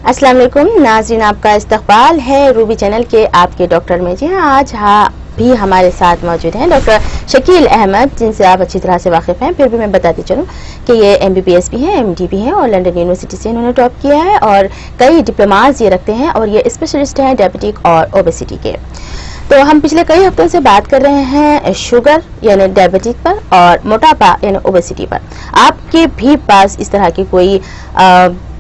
अस्सलाम वालेकुम नाज़रीन, आपका इस्तकबाल है रूबी चैनल के आपके डॉक्टर में। जी हाँ, आज भी हमारे साथ मौजूद हैं डॉक्टर शकील अहमद, जिनसे आप अच्छी तरह से वाकिफ़ हैं। फिर भी मैं बताती चलूँ कि ये MBBS भी हैं, MD भी हैं और लंदन यूनिवर्सिटी से इन्होंने टॉप किया है और कई डिप्लोमाज ये रखते हैं और ये स्पेशलिस्ट हैं डायबिटिक और ओबेसिटी के। तो हम पिछले कई हफ्तों से बात कर रहे हैं शुगर यानी डायबिटिक पर और मोटापा यानी ओबेसिटी पर। आपके भी पास इस तरह की कोई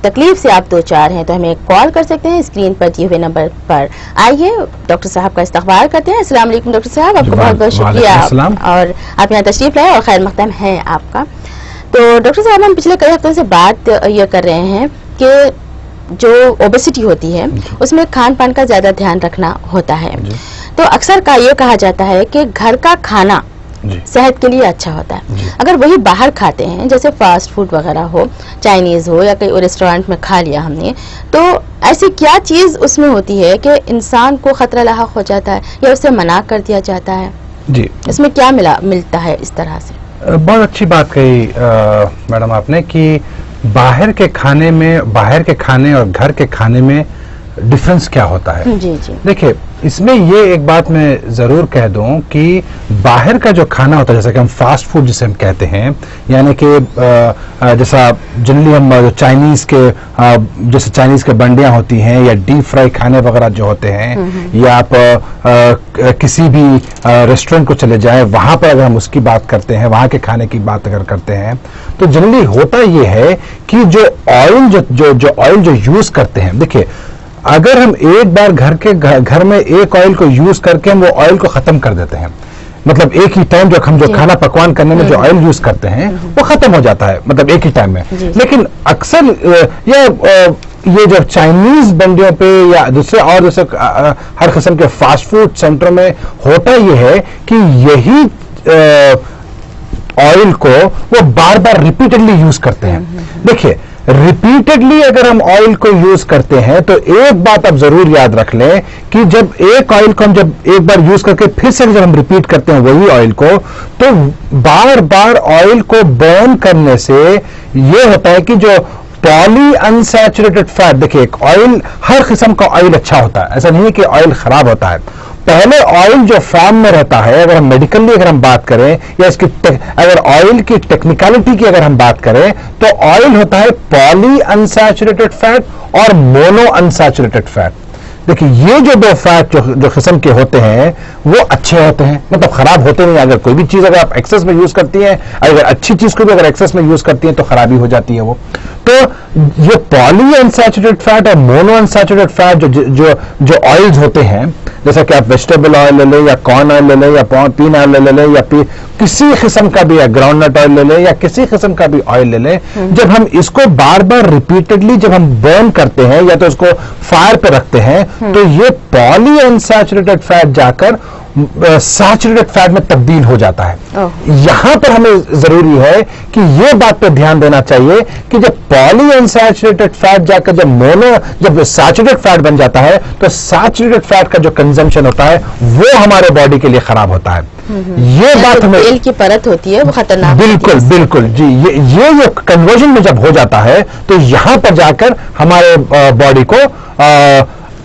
तकलीफ से आप दो चार हैं तो हमें कॉल कर सकते हैं स्क्रीन पर दिए हुए नंबर पर। आइए डॉक्टर साहब का इस्तकबाल करते हैं। अस्सलाम वालेकुम डॉक्टर साहब, आपको बहुत बहुत शुक्रिया और आप यहाँ तशरीफ लाए और खैर मकदम है आपका। तो डॉक्टर साहब, हम पिछले कई हफ्तों से बात ये कर रहे हैं कि जो ओबेसिटी होती है उसमें खान पान का ज्यादा ध्यान रखना होता है। तो अक्सर का ये कहा जाता है कि घर का खाना सेहत के लिए अच्छा होता है। अगर वही बाहर खाते हैं, जैसे फास्ट फूड वगैरह हो, चाइनीज हो या कहीं रेस्टोरेंट में खा लिया हमने, तो ऐसी क्या चीज उसमें होती है कि इंसान को खतरा लाहक हो जाता है या उससे मना कर दिया जाता है? जी, इसमें क्या मिलता है इस तरह से? बहुत अच्छी बात कही मैडम आपने कि बाहर के खाने और घर के खाने में डिफरेंस क्या होता है। जी जी। देखिए, इसमें ये एक बात मैं जरूर कह दूं कि बाहर का जो खाना होता है, जैसा कि हम फास्ट फूड जिसे हम कहते हैं, यानी कि जैसा जनरली हम चाइनीज के बंडियां होती हैं या डीप फ्राई खाने वगैरह जो होते हैं, या आप किसी भी रेस्टोरेंट को चले जाएं, वहां पर अगर हम उसकी बात करते हैं, वहां के खाने की बात अगर करते हैं, तो जनरली होता ये है कि जो ऑयल जो यूज करते हैं, देखिए अगर हम एक बार घर में एक ऑयल को यूज करके हम वो ऑयल को खत्म कर देते हैं, मतलब एक ही टाइम जो खाना पकवान करने में जो ऑयल यूज करते हैं वो खत्म हो जाता है, मतलब एक ही टाइम में। लेकिन अक्सर ये जो चाइनीज बंडियों पे या दूसरे हर किस्म के फास्ट फूड सेंटर में होता ये है कि यही ऑयल को वो बार बार रिपीटेडली यूज करते हैं। देखिए, रिपीटेडली अगर हम ऑयल को यूज करते हैं तो एक बात आप जरूर याद रख लें कि जब एक ऑयल को हम जब एक बार यूज करके फिर से जब हम रिपीट करते हैं वही ऑयल को, तो बार बार ऑयल को बर्न करने से यह होता है कि जो पॉली अनसैचुरेटेड फैट, देखिए ऑयल, हर किस्म का ऑयल अच्छा होता है, ऐसा नहीं है कि ऑयल खराब होता है। पहले ऑयल जो फॉर्म में रहता है, अगर हम मेडिकली अगर हम बात करें या इसकी अगर ऑयल की टेक्निकलिटी की अगर हम बात करें, तो ऑयल होता है पॉली अनसैचुरेटेड फैट और मोनो अनसैचुरेटेड फैट। देखिए, ये जो दो फैट जो किस्म के होते हैं वो अच्छे होते हैं, मतलब खराब होते नहीं। अगर कोई भी चीज अगर आप एक्सेस में यूज करती हैं, अगर अच्छी चीज को भी अगर एक्सेस में यूज करती हैं तो खराबी हो जाती है वो। तो ये पॉली अनसैचुरेटेड फैट और मोनो अनसैचुरेटेड फैट जो ऑयल्स होते हैं, जैसा कि आप वेजिटेबल ऑयल ले लें या कॉर्न ऑयल ले लें या पीन ऑयल ले लें या किसी किस्म का भी ग्राउंडनट ऑयल ले लें या किसी किस्म का भी ऑयल ले लें, जब हम इसको बार बार रिपीटेडली जब हम बर्न करते हैं या तो उसको फायर पे रखते हैं, तो ये पॉली अनसैचुरेटेड फैट जाकर सैचुरेटेड फैट में तब्दील हो जाता है। यहां पर हमें जरूरी है कि यह बात पर ध्यान देना चाहिए कि जब पॉली अनसैचुरेटेड फैट जाकर जब सैचुरेटेड फैट बन जाता है, तो सैचुरेटेड फैट का जो कंजम्पशन होता है वो हमारे बॉडी के लिए खराब होता है। ये बात हमें, तेल की परत होती है वो खतरनाक, बिल्कुल बिल्कुल जी। ये जो कन्वर्जन में जब हो जाता है तो यहां पर जाकर हमारे बॉडी को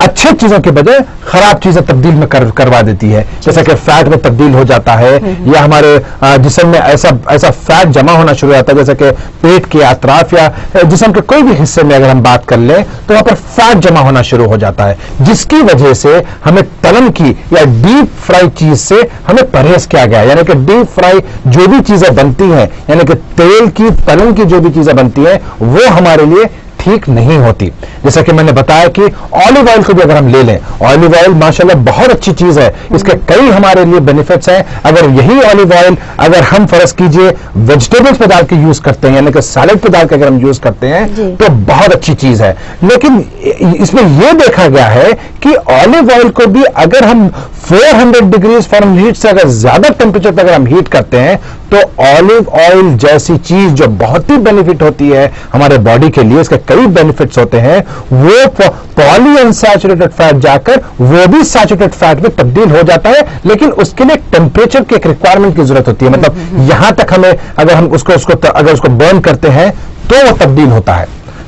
अच्छी चीजों के बजाय खराब चीजें तब्दील में करवा देती है, जैसा कि फैट में तब्दील हो जाता है या हमारे जिस्म में ऐसा फैट जमा होना शुरू हो जाता है, जैसे कि पेट के अतराफ या जिस्म के कोई भी हिस्से में अगर हम बात कर लें तो वहां पर फैट जमा होना शुरू हो जाता है, जिसकी वजह से हमें तलन की या डीप फ्राई चीज से हमें परहेज किया गया है। यानी कि डीप फ्राई जो भी चीजें बनती हैं, यानी कि तेल की, तलन की जो भी चीजें बनती हैं, वो हमारे लिए ठीक नहीं होती। जैसा कि मैंने बताया कि ऑलिव ऑयल को भी अगर हम ले लें, ऑलिव ऑयल माशाल्लाह बहुत अच्छी चीज है, इसके कई हमारे लिए बेनिफिट्स हैं। अगर यही ऑलिव ऑयल अगर हम फर्ज कीजिए वेजिटेबल्स पे डाल के यूज करते हैं, यानी कि सैलेड पे डाल के अगर हम यूज करते हैं तो बहुत अच्छी चीज है। लेकिन इसमें यह देखा गया है कि ऑलिव ऑयल को भी अगर हम 400 डिग्री फ़ारेनहीट से अगर ज्यादा टेम्परेचर पर अगर हम हीट करते हैं, तो ऑलिव ऑयल जैसी चीज जो बहुत ही बेनिफिट होती है हमारे बॉडी के लिए, इसके कई बेनिफिट्स होते हैं, वो पॉली अनसैचुरेटेड फैट जाकर वो भी सैचुरेटेड फैट में तब्दील हो जाता है। लेकिन उसके लिए टेम्परेचर की एक रिक्वायरमेंट की जरूरत होती है, मतलब यहां तक हमें अगर हम उसको बर्न करते हैं तो वो तब्दील होता है।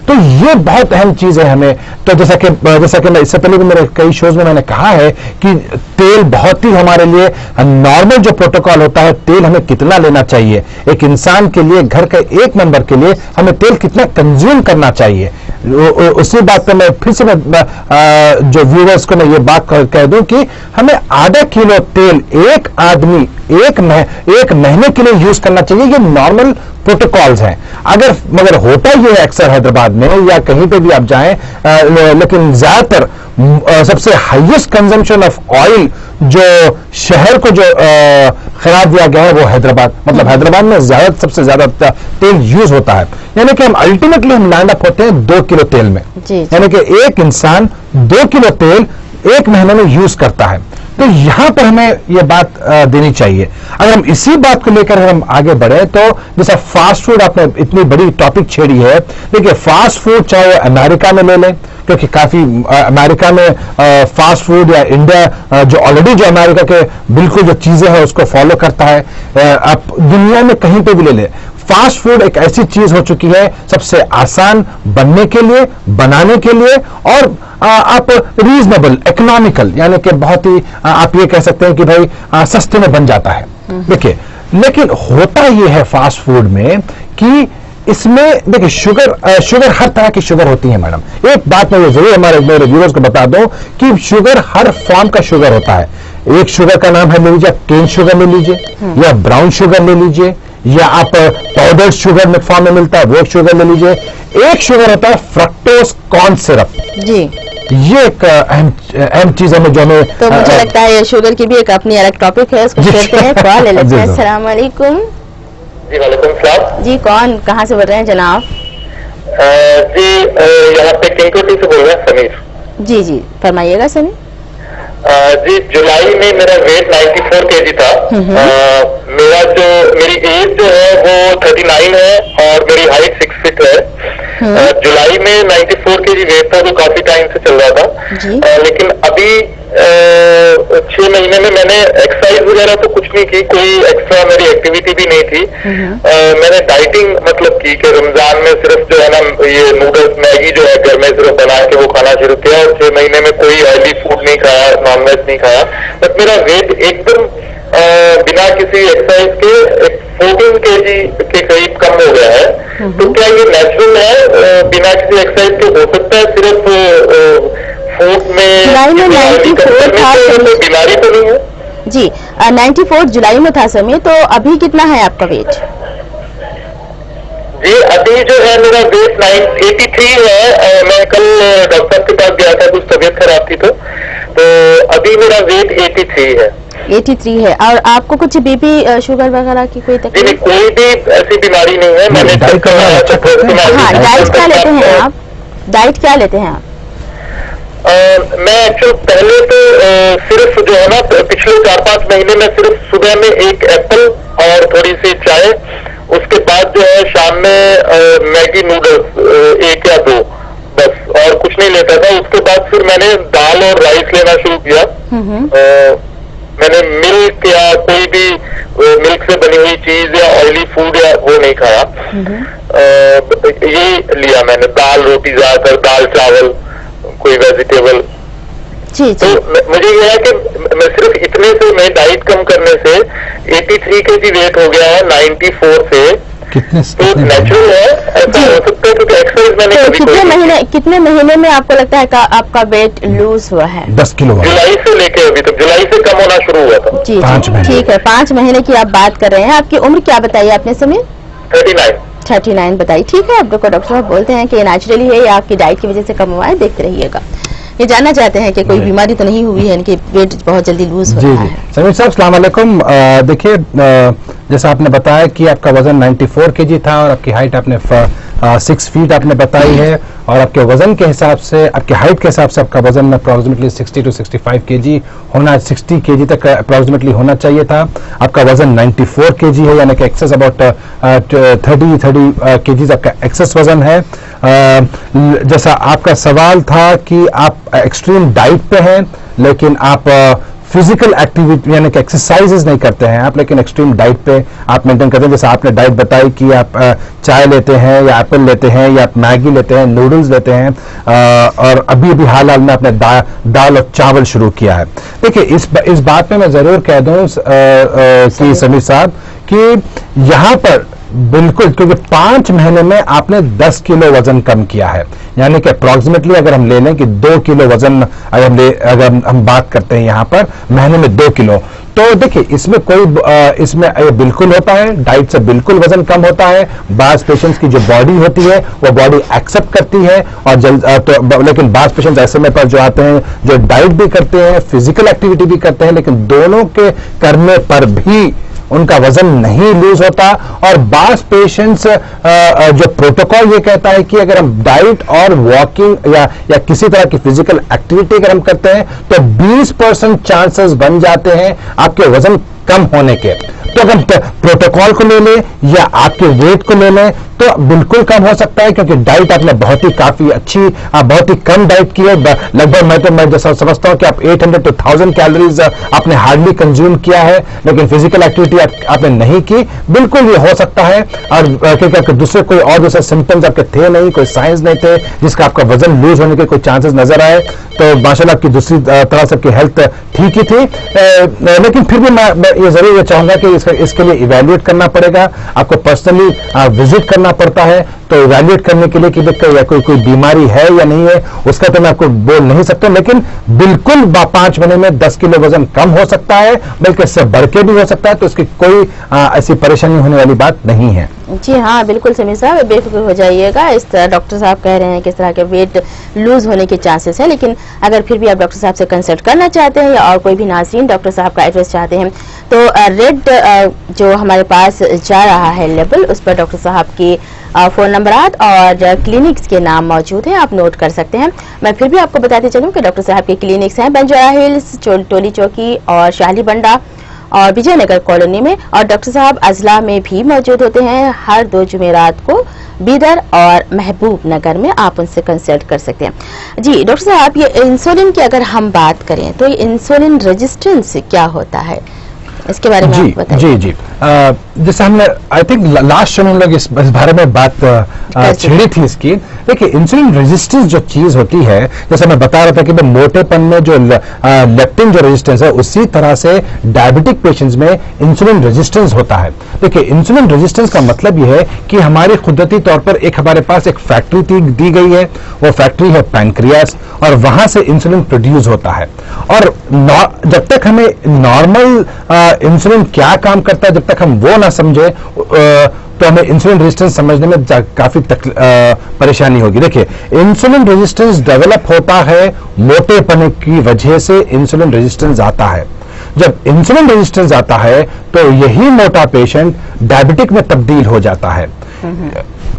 तो ये बहुत अहम चीज है हमें। तो जैसा कि मैं इससे पहले भी मेरे कई शोज में मैंने कहा है कि तेल बहुत ही हमारे लिए नॉर्मल जो प्रोटोकॉल होता है, तेल हमें कितना लेना चाहिए, एक इंसान के लिए, घर के एक मेंबर के लिए हमें तेल कितना कंज्यूम करना चाहिए। उसी बात पर मैं फिर से जो व्यूअर्स को मैं ये बात कह दूं कि हमें आधा किलो तेल एक आदमी एक महीने के लिए यूज करना चाहिए। ये नॉर्मल प्रोटोकॉल्स हैं। मगर होता ही है अक्सर हैदराबाद में या कहीं पे भी आप जाएं, लेकिन ज्यादातर सबसे हाईएस्ट कंजम्पशन ऑफ ऑयल जो शहर को जो करार दिया गया है वो हैदराबाद, मतलब हैदराबाद में सबसे ज्यादा तेल यूज होता है। यानी कि हम अल्टीमेटली हम लैंड अप होते हैं 2 किलो तेल में, यानी कि एक इंसान 2 किलो तेल एक महीने में यूज करता है। तो यहां पर हमें यह बात देनी चाहिए। अगर हम इसी बात को लेकर हम आगे बढ़े तो जैसा फास्ट फूड, आपने इतनी बड़ी टॉपिक छेड़ी है, देखिए फास्ट फूड चाहे अमेरिका में ले लें, क्योंकि काफी अमेरिका में फास्ट फूड या इंडिया जो ऑलरेडी जो अमेरिका के बिल्कुल जो चीजें हैं उसको फॉलो करता है, आप दुनिया में कहीं पे भी ले लें, फास्ट फूड एक ऐसी चीज हो चुकी है सबसे आसान बनने के लिए, बनाने के लिए, और आप रीजनेबल, इकोनॉमिकल, यानी कि बहुत ही आप ये कह सकते हैं कि भाई सस्ते में बन जाता है। देखिए, लेकिन होता ये है फास्ट फूड में कि इसमें देखिए शुगर हर तरह की शुगर होती है मैडम। एक बात मैं ये जरूर मेरे व्यूअर्स को बता दूं कि शुगर हर फॉर्म का शुगर होता है। एक शुगर का नाम है, ले लीजिए केन शुगर ले लीजिए, या ब्राउन शुगर ले लीजिए, या आप पाउडर शुगर में फॉर्म में मिलता है वो एक शुगर ले लीजिए। एक शुगर होता है फ्रक्टोज कॉर्न सिरप जी, ये एक अहम चीज है जो हमें, तो मुझे लगता है शुगर की भी एक अपनी अलग टॉपिक है, उसको करते हैं। कॉल ले लेते हैं। अस्सलाम वालेकुम। जी वालेकुम सलाम जी, कौन कहाँ से बोल रहे हैं जनाब? जी यहाँ पे किंगकोटी से बोल रहे हैं, समीर। जी जी, फरमाइएगा समीर। जी, जुलाई में मेरा वेट 94 kg था। मेरी एज जो है वो 39 है और मेरी हाइट 6 फीट है। जुलाई में 94 kg वेट था, तो काफी टाइम से चल रहा था। लेकिन अभी 6 महीने में मैंने एक्सरसाइज वगैरह तो कुछ नहीं की, कोई एक्स्ट्रा मेरी एक्टिविटी भी नहीं थी। मैंने डाइटिंग मतलब की कि रमजान में सिर्फ जो है ना ये नूडल्स, मैगी जो है घर में सिर्फ बना के वो खाना शुरू किया, और 6 महीने में कोई ऑयली फूड नहीं खाया, नॉनवेज नहीं खाया। बट मेरा वेट एकदम बिना किसी एक्सरसाइज के 14 kg के करीब कम हो गया है। तो क्या ये नेचुरल है, बिना किसी एक्सरसाइज के हो सकता है? सिर्फ फूड में बीमारी तो नहीं है? जी, 94 जुलाई में था समय, तो अभी कितना है आपका वेट? जी, अभी जो है मेरा वेट 83 है। मैं कल डॉक्टर के पास गया था, कुछ तबीयत खराब थी, तो अभी मेरा वेट 83 है। 83 है। और आपको कुछ बीपी शुगर वगैरह की कोई तकलीफ? नहीं, कोई भी ऐसी बीमारी नहीं है। मैंने डाइट क्या लेते हैं आप? डाइट क्या लेते हैं आप? मैं एक्चुअल पहले तो सिर्फ जो है ना पिछले 4-5 महीने में सिर्फ सुबह में एक एप्पल और थोड़ी सी चाय, उसके बाद जो है शाम में मैगी नूडल्स 1 या 2 बस, और कुछ नहीं लेता था। उसके बाद फिर मैंने दाल और राइस लेना शुरू किया। मैंने मिल्क या कोई भी मिल्क से बनी हुई चीज या ऑयली फूड या वो नहीं खाया। ये लिया मैंने, दाल रोटी, ज्यादातर दाल चावल, कोई वेजिटेबल। तो मुझे यह है कि मैं सिर्फ इतने से, मैं डाइट कम करने से 83 kg वेट हो गया है 94 से। तो नेचुरल है, ऐसा हो सकता है क्योंकि एक्सरसाइज मैंने कभी कितने महीने में आपको लगता है कि आपका वेट लूज हुआ है? 10 किलो। जुलाई से लेके अभी तक, जुलाई से कम होना शुरू हुआ था। जी, 5 महीने। ठीक है, 5 महीने की आप बात कर रहे हैं। आपकी उम्र क्या बताइए आपने समय? 39 बताई। ठीक है, आपको डॉक्टर साहब बोलते हैं कि नेचुरली है या आपकी डाइट की वजह से कम हुआ है, देखते रहिएगा। ये जानना चाहते हैं कि कोई बीमारी तो नहीं हुई है, इनके वेट बहुत जल्दी लूज हो रहा है। समीर साहब अस्सलाम वालेकुम। देखिए, जैसा आपने बताया कि आपका वजन 94 kg था और आपकी हाइट आपने 6 फीट आपने बताई है, और आपके वजन के हिसाब से, आपके हाइट के हिसाब से आपका वजन अप्रोक्सीमेटली 60 to 65 kg होना, 60 kg तक अप्रोक्सीमेटली होना चाहिए था। आपका वजन 94 kg है, यानी कि एक्सेस अबाउट 30 kg आपका एक्सेस वजन है। जैसा आपका सवाल था कि आप एक्सट्रीम डाइट पे हैं, लेकिन आप फिजिकल एक्टिविटी यानी कि एक्सरसाइजेज नहीं करते हैं आप, लेकिन एक्सट्रीम डाइट पे आप मेंटेन करते हैं, जैसे आपने डाइट बताई कि आप चाय लेते हैं या एप्पल लेते हैं या आप मैगी लेते हैं, नूडल्स लेते हैं, और अभी अभी हाल में आपने दाल और चावल शुरू किया है। देखिए इस बात में मैं जरूर कह दूं कि समीर साहब कि यहाँ पर बिल्कुल, क्योंकि 5 महीने में आपने 10 किलो वजन कम किया है, यानी कि अप्रोक्सीमेटली अगर हम ले लें कि 2 किलो वजन अगर हम बात करते हैं यहाँ पर महीने में 2 किलो, तो देखिए इसमें इसमें बिल्कुल होता है, डाइट से बिल्कुल वजन कम होता है। बास पेशेंट्स की जो बॉडी होती है वो बॉडी एक्सेप्ट करती है, और लेकिन बास पेशेंट्स ऐसे में पर जो आते हैं जो डाइट भी करते हैं, फिजिकल एक्टिविटी भी करते हैं, लेकिन दोनों के करने पर भी उनका वजन नहीं लूज होता। और बास पेशेंट्स जो प्रोटोकॉल ये कहता है कि अगर हम डाइट और वॉकिंग या किसी तरह की फिजिकल एक्टिविटी अगर हम करते हैं तो 20% चांसेस बन जाते हैं आपके वजन कम होने के। तो अगर प्रोटोकॉल को ले लें या आपके वेट को ले लें तो बिल्कुल कम हो सकता है, क्योंकि डाइट आपने बहुत ही काफी अच्छी, बहुत ही कम डाइट की है। लगभग मैं जैसा समझता हूं कि आप 800 to 1000 कैलोरीज आपने हार्डली कंज्यूम किया है, लेकिन फिजिकल एक्टिविटी आपने नहीं की। बिल्कुल ये हो सकता है, और क्योंकि आपके दूसरे सिम्टम्स आपके थे नहीं, कोई साइंस नहीं थे जिसका आपका वजन लूज होने के कोई चांसेस नजर आए, तो माशाल्लाह आपकी दूसरी तरह से आपकी हेल्थ ठीक ही थी। लेकिन फिर भी मैं ये जरूर चाहूंगा कि इसके लिए इवैल्यूएट करना पड़ेगा, आपको पर्सनली विजिट करना पड़ता है। तो इवैल्यूएट करने के लिए कि कोई बीमारी है या नहीं है उसका तो मैं आपको बोल नहीं सकता, लेकिन बिल्कुल 5 महीने में 10 किलो वजन कम हो सकता है, बल्कि इससे बढ़ के भी हो सकता है। तो इसकी कोई ऐसी परेशानी होने वाली बात नहीं है। जी हाँ, बिल्कुल समीर साहब, बेफिक्र हो जाइएगा। इस तरह डॉक्टर साहब कह रहे हैं कि इस तरह के वेट लूज होने के चांसेस है, लेकिन अगर फिर भी आप डॉक्टर साहब से कंसल्ट करना चाहते हैं या और कोई भी नाज़रीन डॉक्टर साहब का एड्रेस चाहते हैं तो रेड जो हमारे पास जा रहा है लेबल, उस पर डॉक्टर साहब की फ़ोन नंबरात और क्लिनिक्स के नाम मौजूद हैं, आप नोट कर सकते हैं। मैं फिर भी आपको बताते चलूँ कि डॉक्टर साहब के क्लिनिक्स हैं बंजारा हिल्स, टोली चौकी और शाहली बंडा और विजयनगर कॉलोनी में, और डॉक्टर साहब अजला में भी मौजूद होते हैं हर 2 जुमेरात को बीदर और महबूब नगर में, आप उनसे कंसल्ट कर सकते हैं। जी डॉक्टर साहब, ये इंसुलिन की अगर हम बात करें तो ये इंसुलिन रेजिस्टेंस क्या होता है, इसके बारे में आप बताइए। जी जैसे हमने आई थिंक लास्ट शो में हम लोग इस बारे में बात छेड़ी थी इसकी। देखिए इंसुलिन रेजिस्टेंस जो चीज होती है, जैसे मैं बता रहा था कि मोटेपन में जो लेप्टिन जो रेजिस्टेंस है, उसी तरह से डायबिटिक पेशेंट्स में इंसुलिन रेजिस्टेंस होता है। देखिए इंसुलिन रेजिस्टेंस का मतलब यह है कि हमारी कुदरती तौर पर हमारे पास एक फैक्ट्री दी गई है, वो फैक्ट्री है पैंक्रियास, और वहां से इंसुलिन प्रोड्यूस होता है। और जब तक हमें नॉर्मल इंसुलिन क्या काम करता है, जब तक हम वो ना समझे तो हमें इंसुलिन रेजिस्टेंस समझने में काफी परेशानी होगी। देखिए इंसुलिन रेजिस्टेंस डेवलप होता है मोटेपन की वजह से, इंसुलिन रेजिस्टेंस आता है। जब इंसुलिन रेजिस्टेंस आता है तो यही मोटा पेशेंट डायबिटिक में तब्दील हो जाता है।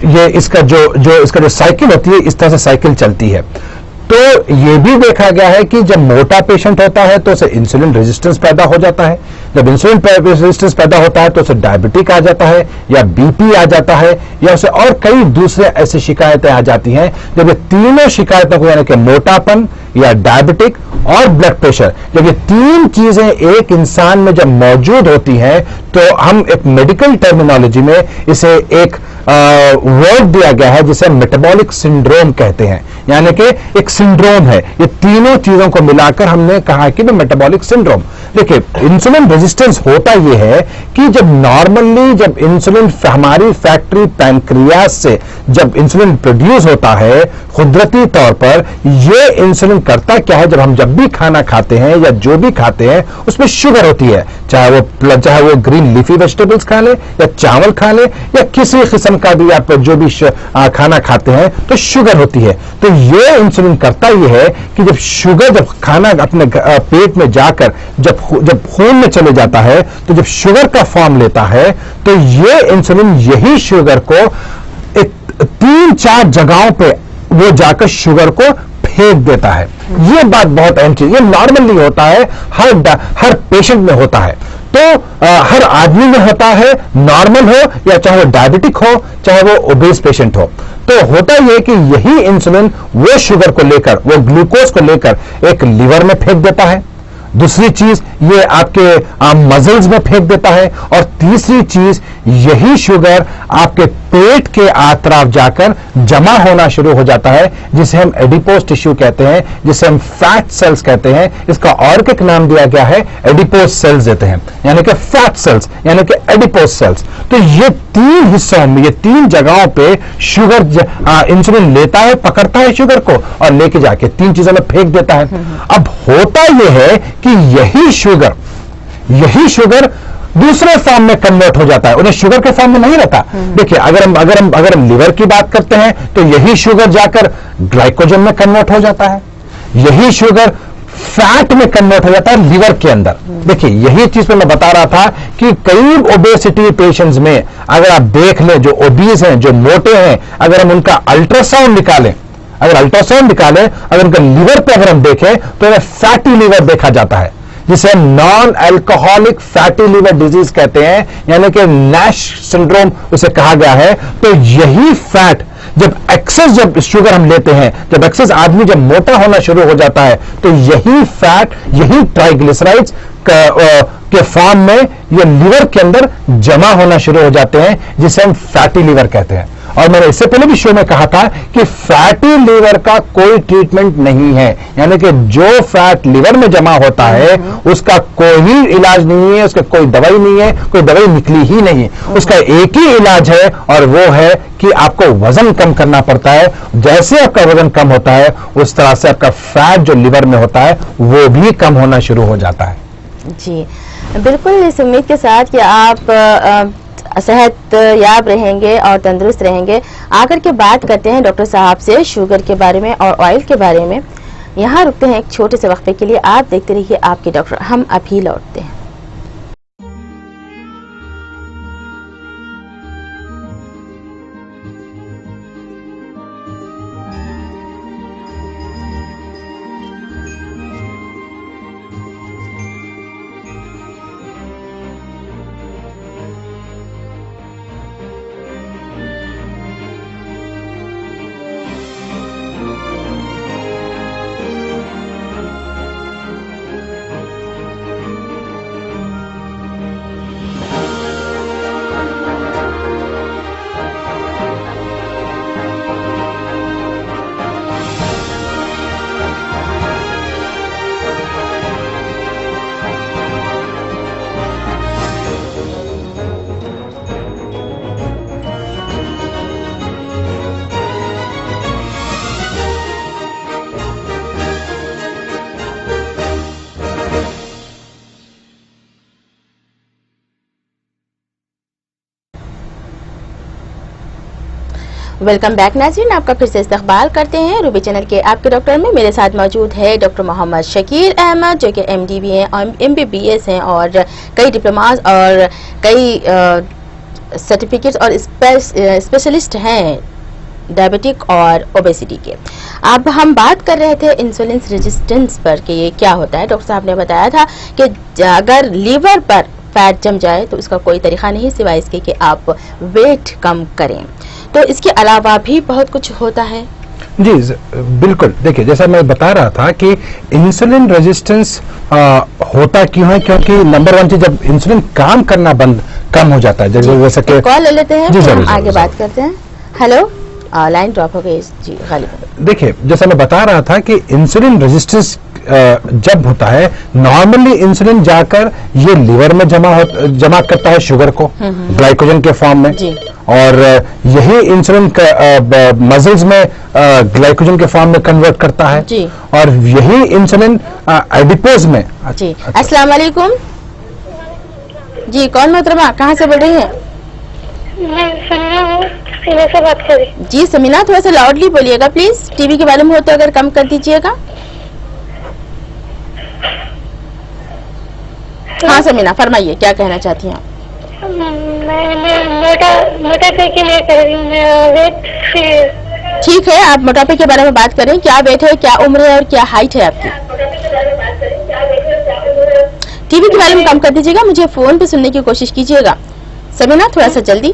ये इसका जो साइकिल होती है, इस तरह से साइकिल चलती है। तो ये भी देखा गया है कि जब मोटा पेशेंट होता है तो उसे इंसुलिन रेजिस्टेंस पैदा हो जाता है, जब इंसुलिन रेजिस्टेंस पैदा होता है तो उसे डायबिटिक आ जाता है या बीपी आ जाता है, या उसे और कई दूसरे ऐसी शिकायतें आ जाती हैं। जब ये तीनों शिकायतों को, यानी कि मोटापन या डायबिटिक और ब्लड प्रेशर, जब ये 3 चीजें एक इंसान में जब मौजूद होती हैं तो हम एक मेडिकल टर्मिनोलॉजी में इसे एक वर्ड दिया गया है जिसे मेटाबॉलिक सिंड्रोम कहते हैं, यानी कि एक सिंड्रोम है। ये तीनों चीजों को मिलाकर हमने कहा कि मेटाबॉलिक सिंड्रोम। देखिए इंसुलिन रेजिस्टेंस होता यह है कि जब नॉर्मली जब इंसुलिन हमारी फैक्ट्री पैंक्रियास से जब इंसुलिन प्रोड्यूस होता है कुदरती तौर पर, ये इंसुलिन करता क्या है, जब भी खाना खाते हैं या जो भी खाते हैं उसमें शुगर होती है, चाहे वो ग्रीन लीफी वेजिटेबल्स खा ले या चावल खा ले या किसी किस्म का भी आप जो भी खाना खाते हैं तो शुगर होती है। तो ये इंसुलिन करता ये है कि जब शुगर, जब खाना अपने पेट में जाकर जब खून में चले जाता है, तो जब शुगर का फॉर्म लेता है तो ये इंसुलिन यही शुगर को 3-4 जगहों पे वो जाकर शुगर को फेंक देता है। ये बात बहुत अहम चीज, ये नॉर्मली होता है, हर पेशेंट में होता है, तो हर आदमी में होता है, नॉर्मल हो या चाहे वो डायबिटिक हो, चाहे वो ओबेस पेशेंट हो। तो होता यह कि यही इंसुलिन वो शुगर को लेकर, वो ग्लूकोज को लेकर एक लीवर में फेंक देता है, दूसरी चीज ये आपके मसल्स में फेंक देता है, और तीसरी चीज यही शुगर आपके पेट के आतराफ जाकर जमा होना शुरू हो जाता है, जिसे हम एडिपोज टिश्यू कहते हैं, जिसे हम फैट सेल्स कहते हैं। इसका और एक नाम दिया गया है एडिपोज सेल्स देते हैं, यानी कि फैट सेल्स, यानी कि एडिपोज सेल्स। तो ये तीन हिस्सों में, ये तीन जगहों पे शुगर इंसुलिन लेता है, पकड़ता है शुगर को और लेके जाके तीन चीजों में फेंक देता है। अब होता यह है कि यही शुगर दूसरे फॉर्म में कन्वर्ट हो जाता है, उन्हें शुगर के फॉर्म में नहीं रहता। देखिए, अगर हम लिवर की बात करते हैं तो यही शुगर जाकर ग्लाइकोजन में कन्वर्ट हो जाता है, यही शुगर फैट में कन्वर्ट हो जाता है लिवर के अंदर। देखिए, यही चीज मैं बता रहा था कि कई ओबेसिटी पेशेंट्स में अगर आप देख लें, जो ओबीज हैं, जो मोटे हैं, अगर हम उनका अल्ट्रासाउंड निकालें, अगर उनका लिवर पे अगर हम देखें तो फैटी लिवर देखा जाता है, जिसे हम non alcoholic fatty liver disease कहते हैं, यानी कि नैश सिंड्रोम उसे कहा गया है। तो यही फैट जब शुगर हम लेते हैं, जब एक्सेस आदमी जब मोटा होना शुरू हो जाता है, तो यही फैट, यही ट्राइग्लिसराइड्स के फॉर्म में ये लिवर के अंदर जमा होना शुरू हो जाते हैं, जिसे हम फैटी लिवर कहते हैं। और मैंने इससे पहले भी शो में कहा था कि फैटी लिवर का कोई ट्रीटमेंट नहीं है, यानी कि जो फैट लिवर में जमा होता है उसका कोई इलाज नहीं है, उसका कोई दवाई नहीं है, कोई दवाई निकली ही नहीं। उसका एक ही इलाज है, और वो है कि आपको वजन कम करना पड़ता है। जैसे आपका वजन कम होता है, उस तरह से आपका फैट जो लिवर में होता है वो भी कम होना शुरू हो जाता है। जी बिल्कुल, इस उम्मीद के साथ कि आप सेहत याब रहेंगे और तंदुरुस्त रहेंगे। आकर के बात करते हैं डॉक्टर साहब से शुगर के बारे में और ऑयल के बारे में। यहाँ रुकते हैं एक छोटे से वक्फे के लिए। आप देखते रहिए आपके डॉक्टर, हम अभी लौटते हैं। वेलकम बैक नाज़रीन, आपका फिर से इस्तकबाल करते हैं रूबी चैनल के आपके डॉक्टर में। मेरे साथ मौजूद है डॉक्टर मोहम्मद शकील अहमद, जो कि MD भी हैं और MBBS हैं और कई डिप्लोमास और कई सर्टिफिकेट्स और स्पेशलिस्ट हैं डायबिटिक और ओबेसिटी के। अब हम बात कर रहे थे इंसुलिन रेजिस्टेंस पर कि ये क्या होता है। डॉक्टर साहब ने बताया था कि अगर लीवर पर फैट जम जाए तो इसका कोई तरीका नहीं सिवाय इसके कि आप वेट कम करें। तो इसके अलावा भी बहुत कुछ होता है। जी बिल्कुल, देखिए जैसा मैं बता रहा था कि इंसुलिन रेजिस्टेंस होता क्यों है, क्योंकि नंबर वन चीज, जब इंसुलिन काम करना कम हो जाता है, जैसे कि कॉल ले लेते हैं, फिर हम आगे बात करते हैं। हेलो, लाइन ड्रॉप हो गई जी गालिबन। देखिए जैसा मैं बता रहा था कि इंसुलिन रेजिस्टेंस जब होता है, नॉर्मली इंसुलिन जाकर ये लिवर में जमा करता है शुगर को ग्लाइकोजन के फॉर्म में, और यही इंसुलिन मसल्स में ग्लाइकोजन के फॉर्म में कन्वर्ट करता है जी। और यही इंसुलिन एडिपोज में जी। अस्सलाम वालेकुम जी, कौन मोहतरमा, कहाँ से बोल रही हैं? मैं समीना से बात कर रही। जी समीना, थोड़ा सा लाउडली बोलिएगा प्लीज, टीवी के वॉल्यूम हो तो अगर कम कर दीजिएगा। हाँ समीना, फरमाइए क्या कहना चाहती हैं? मोटापे के लिए कर रही हूँ, वेट। ठीक है, आप मोटापे के बारे में बात करें। क्या वेट है, क्या उम्र है और क्या हाइट है आपकी? टीवी के वॉल्यूम कम कर दीजिएगा, मुझे फोन पे सुनने की कोशिश कीजिएगा। समीना थोड़ा सा जल्दी।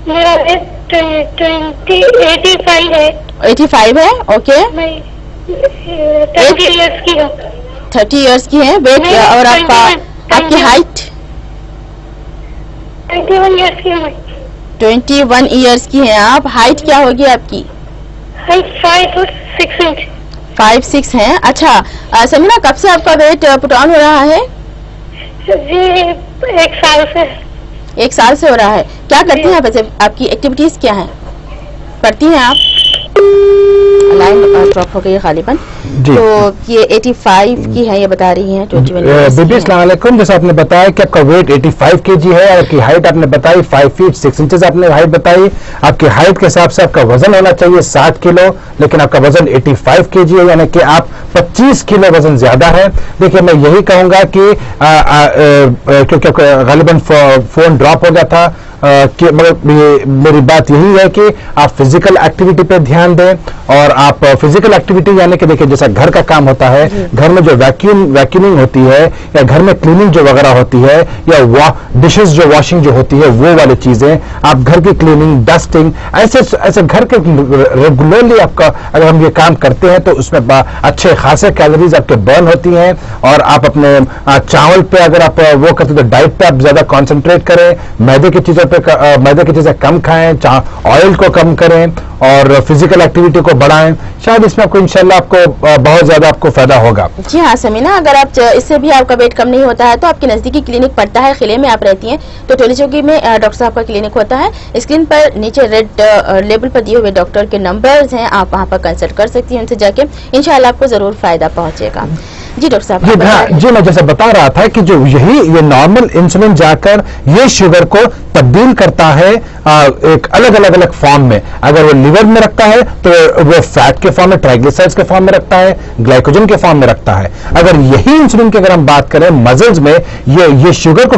मेरा वेट 85 है। 85 है, ओके। मैं 20 इयर्स की हूँ। 30 इयर्स की हैं। वेट नहीं, और आपका 21 आपकी हाइट 21 ईयर्स की हूँ। 21 इयर्स की हैं आप। हाइट क्या होगी आपकी? Height 5 foot 6 inch. 5'6" हैं। अच्छा समीना, कब से आपका वेट पुट ऑन हो रहा है? जी 1 साल से। 1 साल से हो रहा है। क्या करती हैं आप वैसे? आपकी एक्टिविटीज क्या हैं, करती हैं आप? लाइन ड्रॉप हो गई है गालिबन। जी। तो ये 85 की है, ये बता रही हैं 21 years की बीबी हैं। अस्सलाम वालेकुम। जैसे आपने बताया कि आपका वेट 85 kg है, आपकी हाइट आपने बताई 5 फीट 6 इंचेस आपने हाइट बताई। आपकी हाइट के हिसाब से आपका वजन होना चाहिए 60 किलो, लेकिन आपका वजन 85 kg है, यानी कि आप 25 किलो वजन ज्यादा है। देखिए मैं यही कहूंगा कि क्योंकि गालिबन फोन ड्रॉप हो गया था, कि मगर मेरी बात यही है कि आप फिजिकल एक्टिविटी पे ध्यान दें। और आप फिजिकल एक्टिविटी यानी कि देखिए जैसा घर का काम होता है, घर में जो वैक्यूमिंग होती है, या घर में क्लीनिंग जो वगैरह होती है, या डिशेस जो वॉशिंग जो होती है, वो वाली चीजें आप घर की क्लीनिंग, डस्टिंग, ऐसे घर के रेगुलरली आपका अगर हम ये काम करते हैं तो उसमें अच्छे खासे कैलोरीज आपके बर्न होती हैं। और आप अपने चावल पे अगर आप वो करते तो डाइट पे आप ज्यादा कॉन्सेंट्रेट करें, मैदे की चीजें कम खाएं, ऑयल को कम करें और फिजिकल एक्टिविटी को बढ़ाएं। शायद इसमें आपको इंशाल्लाह आपको बहुत ज्यादा आपको फायदा होगा। जी हाँ समीना, अगर आप इससे भी आपका वेट कम नहीं होता है तो आपके नजदीकी क्लिनिक पड़ता है, किले में आप रहती हैं तो टोली चौकी में डॉक्टर साहब का क्लिनिक होता है। स्क्रीन पर नीचे रेड लेबल पर दिए हुए डॉक्टर के नंबर्स हैं, आप वहाँ पर कंसल्ट कर सकती हैं उनसे जाके, इंशाल्लाह आपको जरूर फायदा पहुंचेगा। जी डॉक्टर साहब। जी मैं जैसे बता रहा था कि जो ये नॉर्मल इंसुलिन जाकर ये शुगर को तब्दील करता है एक अलग फॉर्म में। अगर वो लिवर में रखता है तो वो फैट के फॉर्म में, ट्राइग्लिसराइड्स के फॉर्म में रखता है, ग्लाइकोजन के फॉर्म में रखता है। अगर यही इंसुलिन की अगर हम बात करें मसल्स में, ये शुगर को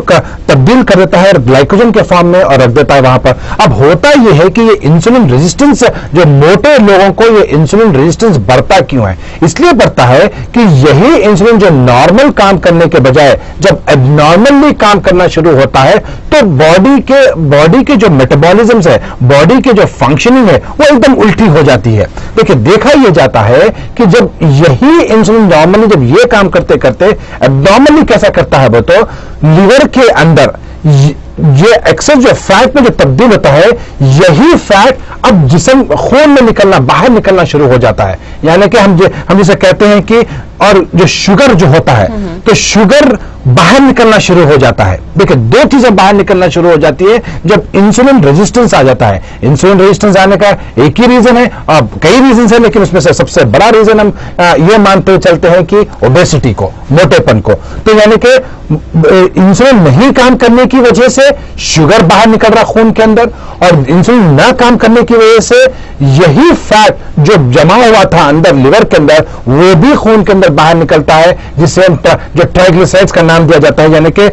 तब्दील कर देता है ग्लाइकोजन के फॉर्म में और रख देता है वहां पर। अब होता ये है कि ये इंसुलिन रेजिस्टेंस, जो मोटे लोगों को ये इंसुलिन रेजिस्टेंस बढ़ता क्यों है? इसलिए बढ़ता है कि यही इंसुलिन जो नॉर्मल काम करने के बजाय जब एबनॉर्मली काम करना शुरू होता है तो बॉडी के जो मेटाबॉलिज्म है, बॉडी के जो फंक्शनिंग है, वो एकदम उल्टी हो जाती है। देखिए देखा यह जाता है कि जब यही इंसुलिन नॉर्मली जब ये काम करते करते एबनॉर्मली कैसा करता है, वो तो लिवर के अंदर ये एक्सेस जो फैट में जो तब्दील होता है, यही फैट अब जिस्म खून में निकलना, बाहर निकलना शुरू हो जाता है। यानी कि हम जिसे कहते हैं कि, और जो शुगर जो होता है तो शुगर बाहर निकलना शुरू हो जाता है। देखिए दो चीजें बाहर निकलना शुरू हो जाती है जब इंसुलिन रेजिस्टेंस आ जाता है। इंसुलिन रेजिस्टेंस आने का एक ही रीजन है, कई रीजन है, लेकिन उसमें से सबसे बड़ा रीजन हम ये मानते चलते हैं कि ओबेसिटी को, मोटेपन को। तो यानी कि इंसुलिन नहीं काम करने की वजह से शुगर बाहर निकल रहा खून के अंदर, और इंसुलिन ना काम करने की वजह से यही फैट जो जमा हुआ था अंदर लिवर के अंदर, वो भी खून के अंदर बाहर निकलता है, जिसे हम जो ट्राइग्लिसराइड्स का नाम दिया जाता है। यानी कि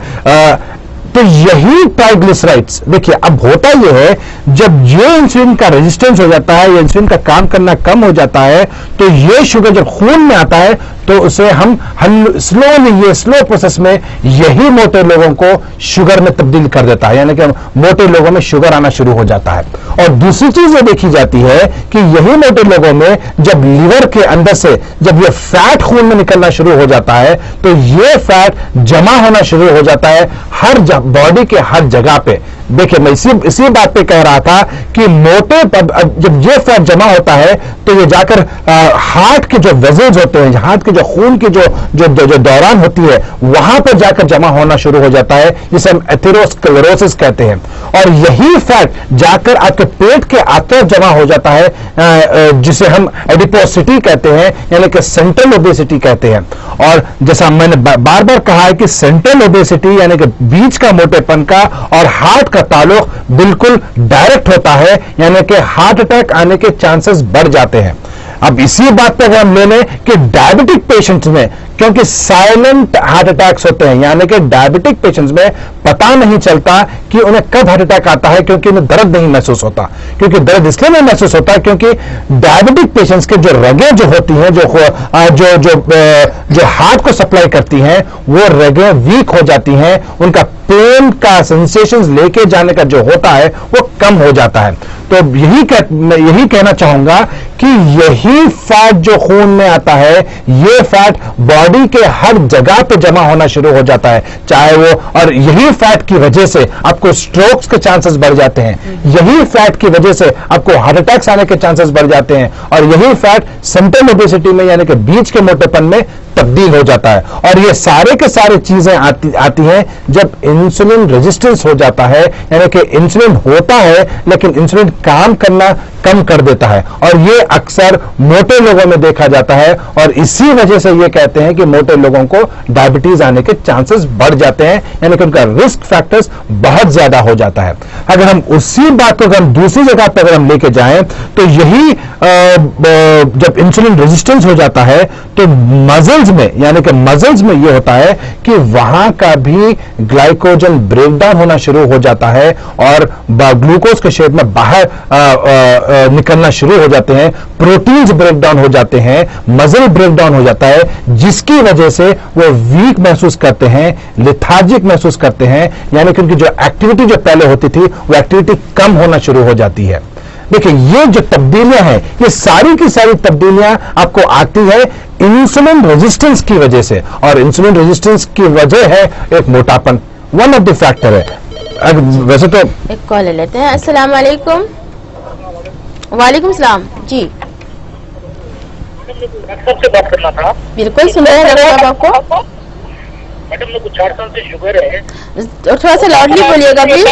तो यही ट्राइग्लिसराइड्स, देखिए अब होता यह है जब ये इंसुलिन का रेजिस्टेंस हो जाता है, ये इंसुलिन का काम करना कम हो जाता है, तो ये शुगर जब खून में आता है तो उसे हम स्लोली, ये स्लो प्रोसेस में यही मोटे लोगों को शुगर में तब्दील कर देता है। यानी कि मोटे लोगों में शुगर आना शुरू हो जाता है। और दूसरी चीज ये देखी जाती है कि यही मोटे लोगों में जब लिवर के अंदर से जब ये फैट खून में निकलना शुरू हो जाता है तो ये फैट जमा होना शुरू हो जाता है हर बॉडी के हर जगह पे। देखिए मैं इसी बात पे कह रहा था कि मोटे जब ये फैट जमा होता है तो ये जाकर हार्ट के जो वेजल्स होते हैं, हार्ट के जो खून की जो दौरान होती है, वहां पर जाकर जमा होना शुरू हो जाता है, जिसे हम एथेरोस्क्लेरोसिस कहते हैं। और यही फैट जाकर आपके पेट के आसपास जमा हो जाता है, जिसे हम एडिपोसिटी कहते हैं, यानी कि सेंट्रल ओबेसिटी कहते हैं। और जैसा मैंने बार बार कहा है कि सेंट्रल ओबेसिटी यानी कि बीच का मोटेपन का और हार्ट का ताल्लुक बिल्कुल डायरेक्ट होता है, यानी कि हार्ट अटैक आने के चांसेस बढ़ जाते हैं। अब इसी बात पर अगर हम ले लें कि डायबिटिक पेशेंट्स में, क्योंकि साइलेंट हार्ट अटैक्स होते हैं, यानी कि डायबिटिक पेशेंट्स में पता नहीं चलता कि उन्हें कब हार्ट अटैक आता है, क्योंकि उन्हें दर्द नहीं महसूस होता। क्योंकि दर्द इसलिए नहीं महसूस होता क्योंकि डायबिटिक पेशेंट्स के जो रगें जो होती हैं, जो हार्ट को सप्लाई करती हैं, वो रगें वीक हो जाती हैं, उनका पेन का सेंसेशंस लेके जाने का जो होता है वो कम हो जाता है। तो यही कहना चाहूंगा कि यही फैट जो खून में आता है, ये फैट बॉडी के हर जगह पे जमा होना शुरू हो जाता है, चाहे वो, और यही फैट की वजह से आपको स्ट्रोक्स के चांसेस बढ़ जाते हैं, यही फैट की वजह से आपको हार्ट अटैक्स आने के चांसेस बढ़ जाते हैं, और यही फैट सेंट्रल ओबेसिटी में यानी कि बीच के मोटेपन में तब्दील हो जाता है। और ये सारे के सारे चीजें आती हैं जब इंसुलिन रेजिस्टेंस हो जाता है, यानी कि इंसुलिन होता है लेकिन इंसुलिन काम करना कम कर देता है, और ये अक्सर मोटे लोगों में देखा जाता है, और इसी वजह से ये कहते हैं कि मोटे लोगों को डायबिटीज आने के चांसेस बढ़ जाते हैं, यानी कि उनका रिस्क फैक्टर्स बहुत ज्यादा हो जाता है। अगर हम उसी बात को अगर हम दूसरी जगह पर अगर हम लेके जाएं तो यही जब इंसुलिन रेजिस्टेंस हो जाता है तो मसल्स में, यानी कि मसल्स में ये होता है कि वहां का भी ग्लाइकोजन ब्रेकडाउन होना शुरू हो जाता है और ग्लूकोज के शेप में बाहर निकलना शुरू हो जाते हैं, प्रोटीन्स ब्रेकडाउन हो जाते हैं, मसल ब्रेकडाउन हो जाता है, जिसकी वजह से वो वीक महसूस करते हैं, लेथार्जिक महसूस करते हैं, यानी कि उनकी जो एक्टिविटी जो पहले होती थी वो एक्टिविटी कम होना शुरू हो जाती है। देखिए, ये जो तब्दीलियां हैं, ये सारी की सारी तब्दीलियां आपको आती है इंसुलिन रेजिस्टेंस की वजह से, और इंसुलिन रेजिस्टेंस की वजह है एक मोटापन, वन ऑफ द फैक्टर है। वैसे तो एक कॉल ले लेते हैं। अस्सलाम वालेकुम। वालेकुम सलाम जी, डॉक्टर से बात करना था। बिल्कुल सुन रहे हैं डॉक्टर साहब आपको। मैडम, मेरे को 4 साल से शुगर है। थोड़ा सा लाउडली बोलिएगा प्लीज।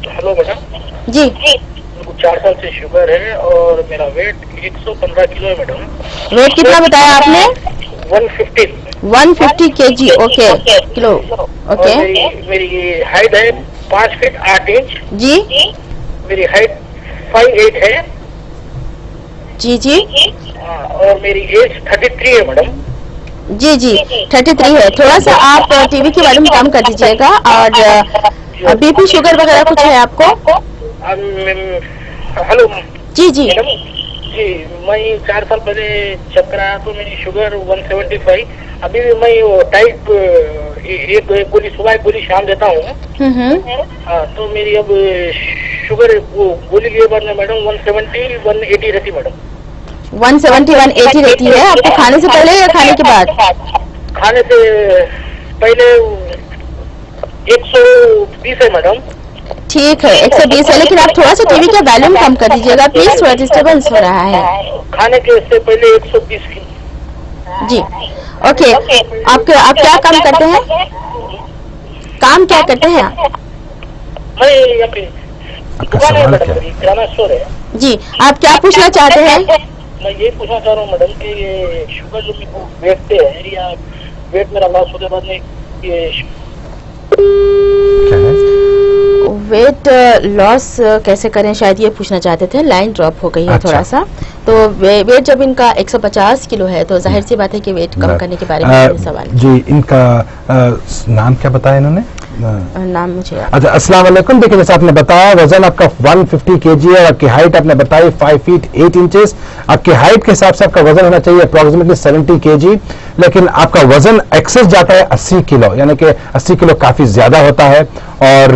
हेलो मैडम जी, 4 साल से शुगर है और मेरा वेट 115 किलो है मैडम। वेट कितना बताया आपने? 150 kg। Okay, kilo. ओके, मेरी हाइट है 5 फीट 8 इंच जी। मेरी हाइट 5'8" है जी जी। और मेरी एज 33 है मैडम। जी जी, 33 है। थोड़ा सा आप टीवी के बारे में कम कर दीजिएगा, और बीपी शुगर वगैरह कुछ है आपको? हेलो जी जी जी, मैं 4 साल पहले चेक कराया तो मेरी शुगर 175। अभी भी मैं वो टाइप एक गोली सुबह, एक गोली शाम देता हूँ। तो मेरी अब शुगर वो गोली लिए बाद में मैडम 170 180 रहती मैडम। 170 180 रहती है आपको खाने से पहले या खाने के बाद? खाने से पहले 120 है मैडम। ठीक है, 120 है, लेकिन आप थोड़ा सा टीवी का वॉल्यूम कम कर दीजिएगा प्लीज, थोड़ा डिस्टर्बेंस हो रहा है। खाने के से पहले 120 की। जी, ओके। आप क्या काम करते हैं? काम क्या करते हैं आप? मैं यहाँ पे दुकान है मैडम, मेरी किराना स्टोर है। जी, आप क्या पूछना चाहते हैं? मैं ये पूछना चाह रहा हूँ मैडम कि ये शुगर जो मेरे को वेट पे है, या वेट मेरा लॉस होने के बाद में ये क्या है? वेट लॉस कैसे करें, शायद ये पूछना चाहते थे। लाइन ड्रॉप हो गई है अच्छा। थोड़ा सा। तो वेट जब इनका 150 किलो है तो जाहिर सी बात है कि वेट कम करने के बारे में सवाल। जी, इनका नाम क्या बताया इन्होंने? नाम मुझे अच्छा, अस्सलाम वालेकुम। देखिए, जैसे आपने बताया वजन आपका 150 kg है, आपकी हाइट आपने बताई 5 फीट 8 इंचेस। आपकी हाइट के हिसाब से आपका वजन होना चाहिए अप्रोक्सीमेटली 70 kg, लेकिन आपका वजन एक्सेस जाता है 80 किलो, यानी कि 80 किलो काफी ज्यादा होता है। और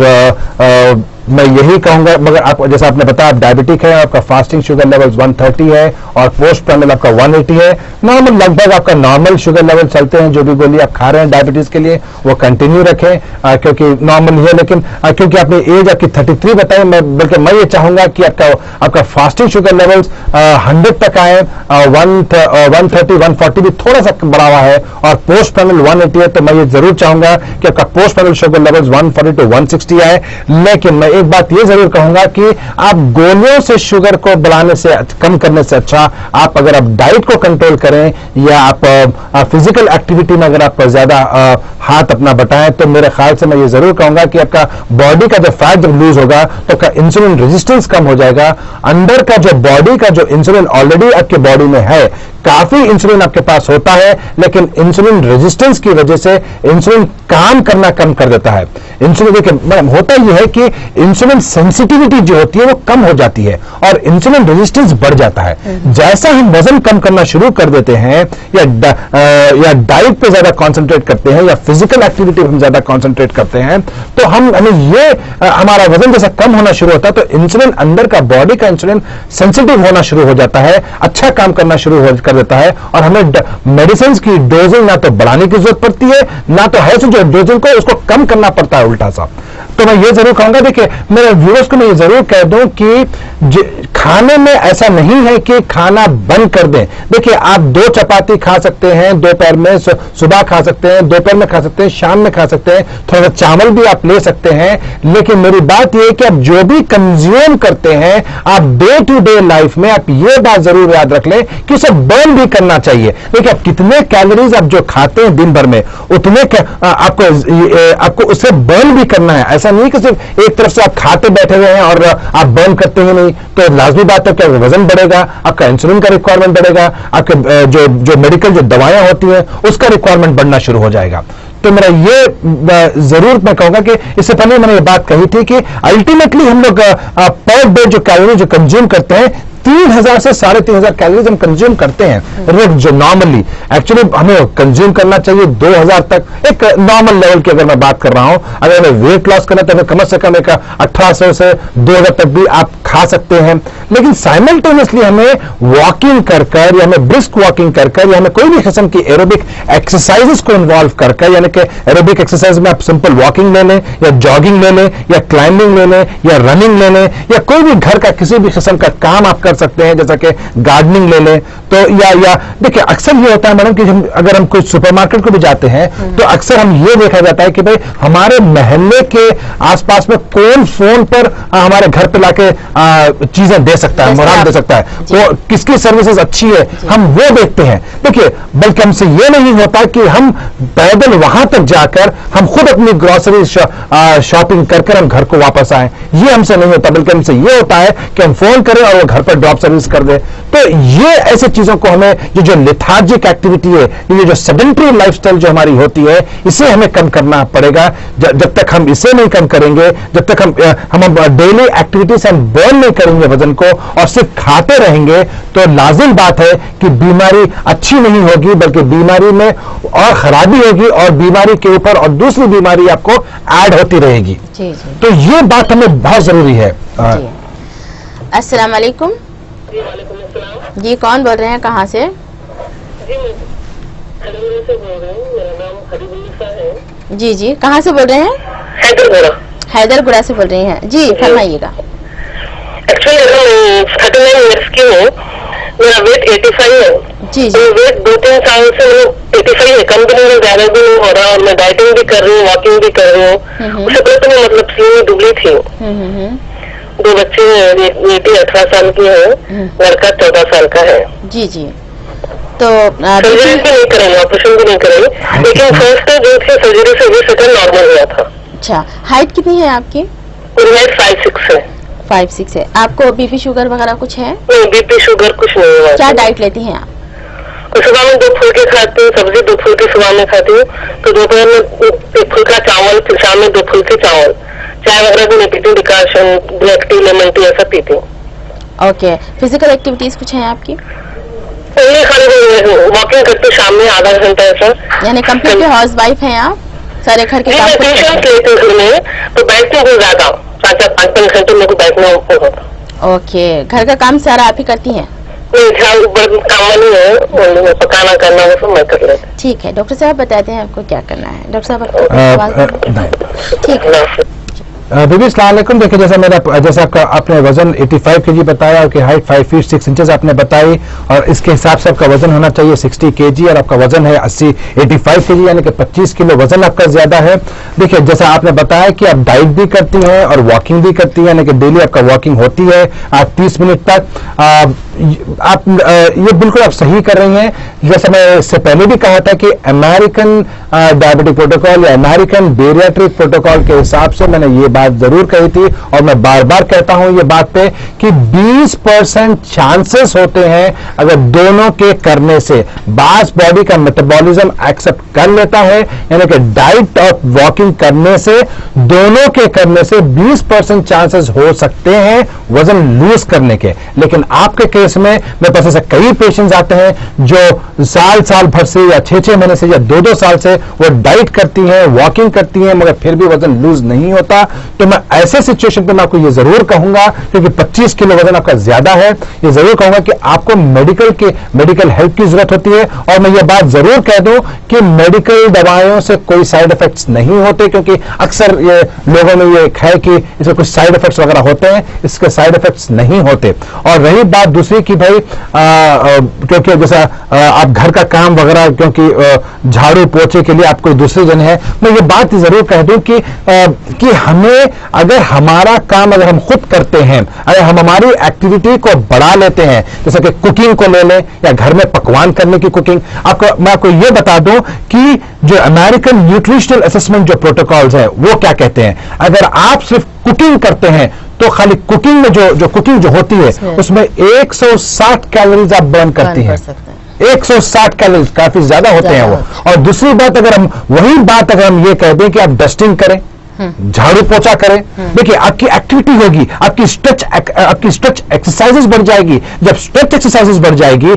मैं यही कहूंगा, मगर आप जैसा आपने बताया आप डायबिटिक है, आपका फास्टिंग शुगर लेवल 130 है और पोस्ट प्राइमल आपका 180 है। नॉर्मल लगभग आपका नॉर्मल शुगर लेवल चलते हैं। जो भी गोली आप खा रहे हैं डायबिटीज के लिए वो कंटिन्यू रखें, क्योंकि नॉर्मल है। लेकिन क्योंकि आपने एज आपकी 33 बताई, बल्कि मैं ये चाहूंगा कि आपका फास्टिंग शुगर लेवल्स 100 तक आए, 130 140 भी थोड़ा सा बढ़ा हुआ है, और पोस्ट प्राइमल 180 है। तो मैं ये जरूर चाहूंगा कि आपका post primal sugar levels 140 to 160 आए। लेकिन मैं एक बात ये जरूर कहूंगा कि आप गोलियों से शुगर को बढ़ाने से, कम करने से अच्छा आप अगर आप डाइट को कंट्रोल करें, या आप फिजिकल एक्टिविटी में अगर आप ज्यादा हाथ अपना बटाएं, तो मेरे ख्याल से मैं ये जरूर कहूंगा कि आपका बॉडी का जो फैट जब लूज होगा तो आपका इंसुलिन रेजिस्टेंस कम हो जाएगा। अंदर का जो बॉडी का जो इंसुलिन ऑलरेडी आपके बॉडी में है, काफी इंसुलिन आपके पास होता है, लेकिन इंसुलिन रेजिस्टेंस की वजह से इंसुलिन काम करना कम कर देता है। इंसुलिन देखिए मैडम, होता यह है कि इंसुलिन सेंसिटिविटी जो होती है वो कम हो जाती है और इंसुलिन रेजिस्टेंस बढ़ जाता है। जैसा हम वजन कम करना शुरू कर देते हैं या डाइट पे ज्यादा कंसंट्रेट करते हैं या फिजिकल एक्टिविटी पे हम ज्यादा कंसंट्रेट करते हैं, तो हमें ये हमारा वजन जैसा कम होना शुरू होता है तो इंसुलिन अंदर का बॉडी का इंसुलिन सेंसिटिव होना शुरू हो जाता है, अच्छा काम करना शुरू कर देता है और हमें मेडिसिन की डोजिंग ना तो बढ़ाने की जरूरत पड़ती है, ना तो है जो डोजिंग को उसको कम करना पड़ता है उल्टा सा। तो मैं ये जरूर कहूंगा, देखिए मेरे व्यूअर्स को मैं ये जरूर कह दूं कि खाने में ऐसा नहीं है कि खाना बंद कर दें। देखिए आप 2 चपाती खा सकते हैं दोपहर में, सुबह खा सकते हैं, दोपहर में खा सकते हैं, शाम में खा सकते हैं, थोड़ा सा चावल भी आप ले सकते हैं, लेकिन मेरी बात यह है कि आप जो भी कंज्यूम करते हैं आप डे टू डे लाइफ में आप ये बात जरूर याद रख लें कि उसे बर्न भी करना चाहिए। देखिए आप कितने कैलोरीज आप जो खाते हैं दिन भर में उतने आपको उसे बर्न भी करना है। ऐसा नहीं कि सिर्फ एक तरफ से आप खाते बैठे हुए हैं और आप बर्न करते हैं नहीं, तो लाजमी बात है कि वजन बढ़ेगा, आपका इंसुलिन का रिक्वायरमेंट बढ़ेगा, आपके जो मेडिकल जो दवाएं होती हैं उसका रिक्वायरमेंट बढ़ना शुरू हो जाएगा। तो मेरा ये जरूर मैं कहूंगा कि इससे पहले मैंने ये बात कही थी कि अल्टीमेटली हम लोग पर डे जो कैलोरी जो कंज्यूम करते हैं 3000 से 3500 कैलोरीज हम कंज्यूम करते हैं रोज, जो नॉर्मली एक्चुअली हमें कंज्यूम करना चाहिए 2000 तक, एक नॉर्मल लेवल की अगर मैं बात कर रहा हूं। अगर हमें वेट लॉस करना तो कम से कम एक 1800 से 2000 तक भी आप खा सकते हैं, लेकिन साइमल्टेनियसली हमें वॉकिंग कर या हमें ब्रिस्क वॉकिंग कर या हमें कोई भी किस्म की एरोबिक एक्सरसाइजेस को इन्वॉल्व कर यानी कि एरोबिक एक्सरसाइज में आप सिंपल वॉकिंग ले लें या जॉगिंग ले लें या क्लाइंबिंग ले लें या रनिंग ले लें या कोई भी घर का किसी भी किस्म का काम आप कर सकते हैं, जैसा कि गार्डनिंग ले लें। तो या देखिए अक्सर ये होता है मैडम कि अगर हम कोई सुपरमार्केट को भी जाते हैं तो अक्सर हम ये देखा जाता है कि भाई हमारे मोहल्ले के आसपास में कौन फोन पर हमारे घर पे लाके चीजें दे सकता है, मुराद दे सकता है, तो किसकी सर्विसेज अच्छी है हम वो देखते हैं। देखिए बल्कि हमसे ये नहीं होता कि हम पैदल वहां तक जाकर हम खुद अपनी ग्रोसरी शॉपिंग कर हम घर को वापस आए, ये हमसे नहीं होता, बल्कि हमसे ये होता है कि हम फोन करें और वो घर पर ड्रॉप सर्विस कर दे। तो ये ऐसे चीजों को हमें जो लेथार्जिक एक्टिविटी है, ये जो सेडेंटरी लाइफस्टाइल जो हमारी होती है, इसे हमें कम करना पड़ेगा। जब तक हम इसे नहीं कम करेंगे, जब तक हम डेली एक्टिविटीज हम बर्न नहीं करेंगे वजन को और सिर्फ खाते रहेंगे, तो लाजिम बात है कि बीमारी अच्छी नहीं होगी, बल्कि बीमारी में और खराबी होगी और बीमारी के ऊपर और दूसरी बीमारी आपको ऐड होती रहेगी। तो ये बात हमें बहुत जरूरी है। अस्सलाम वालेकुम जी, कौन बोल रहे हैं, कहाँ से? जी मैं हैदरगुड़ा से बोल रही हूँ, मेरा नाम हबीबुल्निसा है। जी कहाँ से बोल रहे हैं? हैदरगुड़ा से बोल रही हैं जी, फरमाइएगा। एक्चुअली मैं 39 ईयर्स की हूँ, मेरा वेट 85 है जी। तो वेट 2-3 साल से 85 है, कम भी नहीं, ज्यादा भी नहीं हो रहा और मैं डाइटिंग भी कर रही हूँ, वॉकिंग भी कर रही हूँ। उससे पहले तो मैं मतलब सीने दुबली थी। 2 बच्चे हैं, बेटी 18 साल की है, लड़का 14 साल का है। जी तो सर्जरी भी नहीं करेंगे, ऑपरेशन भी नहीं करेंगे, लेकिन फर्स्ट जो थी सर्जरी से भी सेकंड नॉर्मल हुआ था। अच्छा, हाइट कितनी है आपकी? मेरी हाइट 5'6" है। 5'6" है। आपको बीपी शुगर वगैरह कुछ है? नहीं, बीपी शुगर कुछ नहीं हुआ। क्या डाइट लेती हैं आप? सुबह में 2 फुलके खाती हूँ, सब्जी 2 फुलके सुबह में खाती हूँ, तो दोपहर में 1 फुलका चावल, फिर शाम में 2 फुलके चावल। चाय वगैरह भी नहीं पीती हूँ, decoction, black T, lemon tea ऐसा पीती हूँ। ओके, फिजिकल एक्टिविटीज कुछ है आपकी? खाली वॉकिंग करती हूँ शाम में आधा घंटा ऐसा। यानी कंप्लीटली हाउस वाइफ हैं आप? सारे घर के काम लेती हूँ घर में, तो बैठती हूँ ज्यादा, 4-5 घंटे मेरे को बैठना होता। ओके, घर का काम सारा आप ही करती हैं? काम नहीं है, पकाना करना वो सब मैं कर लेती। ठीक है, डॉक्टर साहब बताते हैं आपको क्या करना है। डॉक्टर साहब आपको ठीक है। बीबी अस्सलाम वालेकुम। देखिए जैसा आपने वजन 85 kg बताया, आपकी हाइट 5 फीट 6 इंचेस आपने बताई और इसके हिसाब से आपका वजन होना चाहिए 60 kg और आपका वजन है 85 kg यानी कि 25 किलो वजन आपका ज्यादा है। देखिए जैसा आपने बताया कि आप डाइट भी करती हैं और वॉकिंग भी करती हैं, यानी कि डेली आपका वॉकिंग होती है आप 30 मिनट तक। आप ये बिल्कुल आप सही कर रही हैं। जैसा मैं इससे पहले भी कहा था कि अमेरिकन डायबिटिक प्रोटोकॉल या अमेरिकन बेरियाट्रिक प्रोटोकॉल के हिसाब से मैंने ये बात बात जरूर कही थी और मैं बार बार कहता हूं ये बात पे कि 20% चांसेस होते हैं अगर दोनों के करने से। बास बॉडी का मेटाबॉलिज्म एक्सेप्ट कर लेता है, यानी कि डाइट और वॉकिंग करने से, दोनों के करने से 20% चांसेस हो सकते हैं वजन लूज करने के। लेकिन आपके केस में मेरे पास ऐसे कई पेशेंट्स आते हैं जो साल भर से या 6 महीने से या 2 साल से वो डाइट करती हैं, वॉकिंग करती हैं, मगर फिर भी वजन लूज नहीं होता। तो मैं ऐसे सिचुएशन पे मैं आपको ये जरूर कहूंगा, क्योंकि 25 किलो वजन आपका ज्यादा है, ये जरूर कहूंगा कि आपको मेडिकल हेल्प की जरूरत होती है। और मैं ये बात जरूर कह दूं कि मेडिकल दवाइयों से कोई साइड इफेक्ट्स नहीं होते, क्योंकि अक्सर ये लोगों में ये है कि इसके कुछ साइड इफेक्ट्स वगैरह होते हैं, इसके साइड इफेक्ट्स नहीं होते। और रही बात दूसरी कि भाई क्योंकि जैसा आप घर का काम वगैरह, क्योंकि झाड़ू पोछे के लिए आप कोई दूसरे जन है, मैं ये बात जरूर कह दूं कि हमें अगर हमारा काम अगर हम खुद करते हैं, अगर हम हमारी एक्टिविटी को बढ़ा लेते हैं, जैसे कि कुकिंग को ले लें या घर में पकवान करने की कुकिंग, मैं आपको ये बता दूं कि जो अमेरिकन न्यूट्रिशनल असेसमेंट जो प्रोटोकॉल्स है वो क्या कहते हैं। अगर आप सिर्फ कुकिंग करते हैं तो खाली कुकिंग में जो कुकिंग जो होती है उसमें 160 कैलोरीज आप बर्न करती हैं। 160 कैलोरीज काफी ज्यादा होते हैं वो। और दूसरी बात, अगर हम ये कह दें कि आप डस्टिंग करें, झाड़ू पोछा करें, देखिए आपकी एक्टिविटी होगी, आपकी स्ट्रेच एक्सरसाइजेस बढ़ जाएगी। जब स्ट्रेच एक्सरसाइजेस बढ़ जाएगी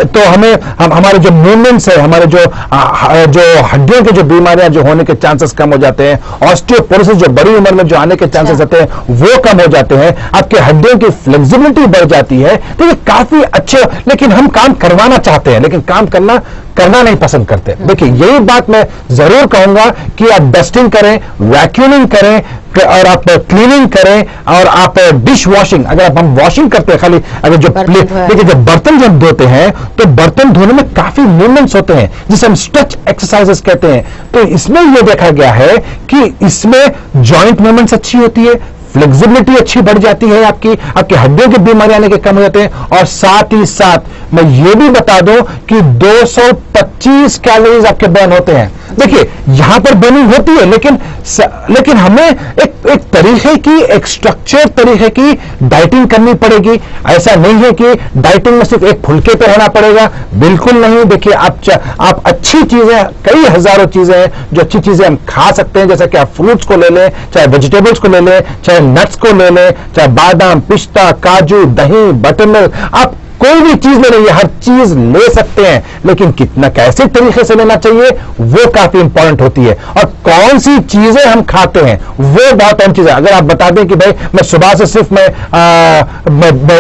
तो हमारे जो मूवमेंट्स है, हमारे जो हड्डियों की जो बीमारियां जो होने के चांसेस कम हो जाते हैं, ऑस्टियोपोरोसिस जो बड़ी उम्र में जो आने के चांसेस होते हैं वो कम हो जाते हैं, आपके हड्डियों की फ्लेक्सिबिलिटी बढ़ जाती है। तो ये काफी अच्छे, लेकिन हम काम करवाना चाहते हैं लेकिन काम करना नहीं पसंद करते। देखिए यही बात मैं जरूर कहूंगा कि आप डस्टिंग करें, वैक्यूमिंग करें और आप क्लीनिंग करें और आप डिश वॉशिंग, अगर हम वॉशिंग करते हैं खाली, अगर देखिए जब बर्तन जब धोते हैं तो बर्तन धोने में काफी मूवमेंट्स होते हैं जिसे हम स्ट्रेच एक्सरसाइजेस कहते हैं। तो इसमें यह देखा गया है कि इसमें जॉइंट मूवमेंट्स अच्छी होती है, फ्लेक्सिबिलिटी अच्छी बढ़ जाती है, आपकी हड्डियों की बीमारी आने के कम हो जाते हैं। और साथ ही साथ मैं ये भी बता दूं कि 225 कैलोरीज आपके बर्न होते हैं। देखिए यहां पर बर्निंग होती है लेकिन हमें एक तरीके की, एक स्ट्रक्चर तरीके की डाइटिंग करनी पड़ेगी। ऐसा नहीं है कि डाइटिंग में सिर्फ एक फुलके पे रहना पड़ेगा, बिल्कुल नहीं। देखिए आप अच्छी चीजें, कई हजारों चीजें हैं जो अच्छी चीजें हम खा सकते हैं, जैसे कि आप फ्रूट्स को ले लें, चाहे वेजिटेबल्स को ले लें, चाहे नट्स को ले लें, चाहे बादाम, पिस्ता, काजू, दही, बटर मिल्क, आप कोई भी चीज ले लीजिए, हर चीज ले सकते हैं, लेकिन कितना कैसे तरीके से लेना चाहिए वो काफी इंपॉर्टेंट होती है। और कौन सी चीजें हम खाते हैं वो बहुत अहम चीज है। अगर आप बता दें कि भाई मैं सुबह से सिर्फ मैं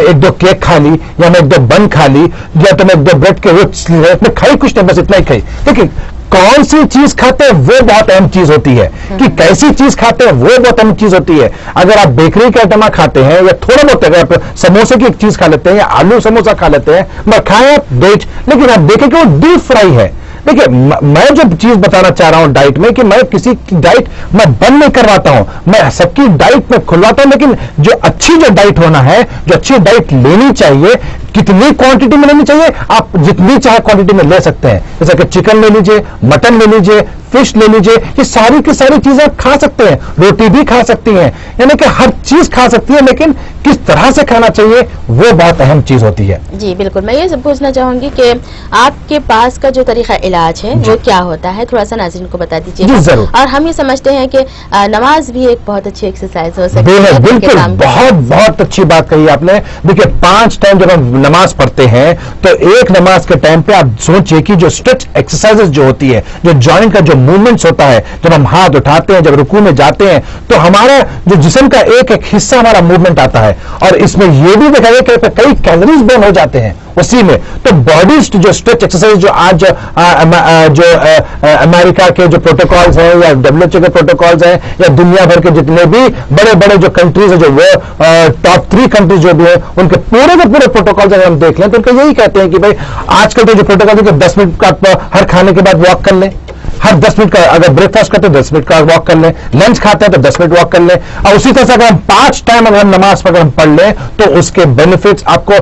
1-2 केक खा ली, या मैं 1-2 बन खा ली, या तो मैं 1-2 ब्रेड के रोस्ट मैं खाई कुछ नहीं, बस इतना ही खाई, लेकिन कौन सी चीज खाते हैं वो बहुत अहम चीज होती है, कि कैसी चीज खाते हैं वो बहुत अहम चीज होती है। अगर आप बेकरी का आइटम खाते हैं, या थोड़ा बहुत अगर आप समोसे की एक चीज खा लेते हैं, या आलू समोसा खा लेते हैं, मैं खाएं आप लेकिन आप देखें कि वो डीप फ्राई है। देखिए मैं जो चीज बताना चाह रहा हूं डाइट में, कि मैं किसी की डाइट मैं बंद नहीं करवाता हूं, मैं सबकी डाइट में खुलवाता हूं, लेकिन जो अच्छी जो डाइट होना है, जो अच्छी डाइट लेनी चाहिए, कितनी क्वांटिटी में लेनी चाहिए, आप जितनी चाहे क्वांटिटी में ले सकते हैं। जैसे कि चिकन ले लीजिए, मटन ले लीजिए, फिश ले लीजिए, ये सारी की सारी चीजें आप खा सकते हैं, रोटी भी खा सकती हैं, यानी कि हर चीज खा सकती है, लेकिन किस तरह से खाना चाहिए वो बहुत अहम चीज होती है। जी बिल्कुल, मैं ये सब पूछना चाहूंगी कि आपके पास का जो तरीका इलाज है वो क्या होता है, थोड़ा सा नाज़रीन को बता दीजिए। जी जरूर। और हम ये समझते हैं कि नमाज भी एक बहुत अच्छी एक्सरसाइज हो सकती है। बिल्कुल, बहुत अच्छी बात कही आपने। देखिए 5 टाइम जब हम नमाज पढ़ते हैं तो एक नमाज के टाइम पे आप सोचिए कि जो स्ट्रेच एक्सरसाइजेस जो होती है, जो जॉइंट का जो मूवमेंट्स होता है, जब हम हाथ उठाते हैं, जब रुकू में जाते हैं, तो हमारा जो जिस्म का एक एक हिस्सा हमारा मूवमेंट आता है। और इसमें यह भी देखा गया कि कई कैलोरीज बर्न हो जाते हैं उसी में। तो बॉडी जो स्ट्रेच एक्सरसाइज जो आज जो अमेरिका के जो प्रोटोकॉल्स हैं, या WHO के प्रोटोकॉल्स हैं, या दुनिया भर के जितने भी बड़े बड़े जो कंट्रीज है, जो वो टॉप 3 कंट्रीज जो भी है, उनके पूरे के पूरे प्रोटोकॉल्स अगर हम देख लें तो उनका यही कहते हैं कि भाई आजकल तो जो प्रोटोकॉल है कि 10 मिनट का हर खाने के बाद वॉक कर लें, हर 10 मिनट का, अगर ब्रेकफास्ट करते हैं 10 मिनट का वॉक कर लें, लंच खाते हैं तो 10 मिनट वॉक कर लें। और उसी तरह से अगर हम 5 टाइम अगर हम नमाज अगर हम पढ़ लें तो उसके बेनिफिट्स आपको